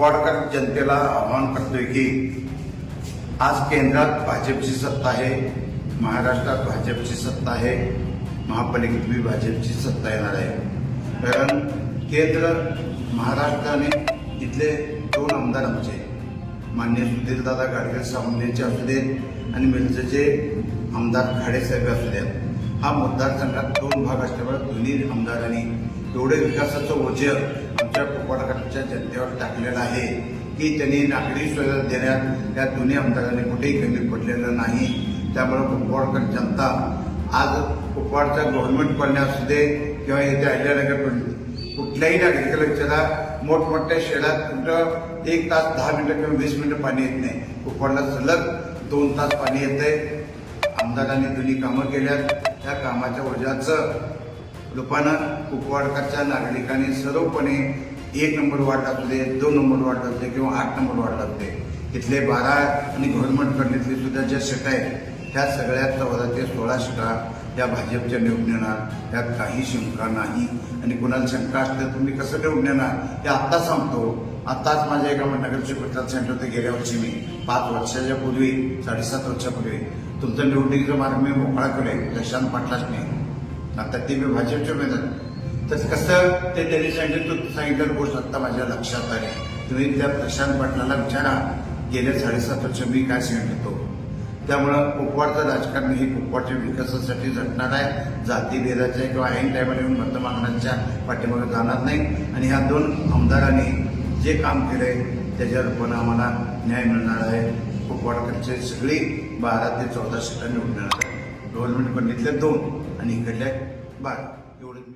कुपवाडकर जनतेला आवाहन करतोय की आज केंद्रात भाजपची सत्ता आहे, महाराष्ट्रात भाजपची सत्ता आहे, महापालिकेत भाजपची सत्ता येणार आहे. कारण केंद्र महाराष्ट्राने इथले 2 आमदार आमचे माननीय सुधीरदादा गाडगे सामनेचे असू देत आणि मिरजेचे आमदार खाडेसाहेब असू देत. हा मतदारसंघात 2 भाग असल्यामुळे दोन्ही आमदारांनी एवढे विकासाचं ओझे आमच्या कुपवाडकरांच्या जनतेवर टाकलेलं आहे की त्यांनी नागरी सुविधा देण्यात त्या दोन्ही आमदारांनी कुठेही कमी पडलेलं नाही. त्यामुळे कुपवाडकर जनता आज कुपवाडच्या गव्हर्नमेंट कॉलनी असू दे किंवा इथे अहिल्यानगर कुठल्याही नागरिकाला विचारा, मोठमोठ्या शहरात कुठं 1 तास 10 मिनिटं किंवा 20 मिनिटं पाणी येत नाही. कुपवाडला सलग 2 तास पाणी येतंय. आमदारांनी दोन्ही कामं केल्यात. त्या कामाच्या ओझ्याचं रूपानं कुपवाडकरच्या नागरिकांनी सर्वपणे 1 नंबर वार्ड असू दे, 2 नंबर वार्ड असू दे किंवा 8 नंबर वार्ड असू दे, इथले 12 आणि गव्हर्नमेंट कडलीतली सुद्धा ज्या सीटा आहेत त्या सगळ्या 14 ते 16 सीटा या भाजपच्या निवडून येणार. त्यात काही शंका नाही. आणि कुणाला शंका असते तुम्ही कसं निवडून येणार हे आत्ता सांगतो. आत्ताच माझ्या एका नगरचे प्रचार सेंटर होते गेल्या वर्षी मी 5 वर्षाच्या पूर्वी 7.5 वर्षापूर्वी तुमचं निवडणुकीचा मार्ग मी मोकळा केलाय. प्रशांत पाटलाच नाही, आता ते मी भाजपच्या मैदान तर कसं ते त्यांनी सांगितलं गोष्ट आत्ता माझ्या लक्षात आली. तुम्ही त्या प्रशांत पाटलाला विचारा गेल्या 7.5 वर्ष मी काय सांगितलं. त्यामुळं कुपवाडचं राजकारण हे कुपवाडच्या विकासासाठी झटणार आहे. जातीभेदाच्या किंवा ऐन टायमाला येऊन मतं मागण्याच्या पाठीमागे जाणार नाही. आणि ह्या 2 आमदारांनी जे काम केलंय त्याच्यावर पण आम्हाला न्याय मिळणार आहे. कुपवाडकरचे सगळी 12 ते 14 सीटा निवडून येणार आहे. गव्हर्नमेंट पण इथले 2 आणि इकडल्या 12 एवढंच मी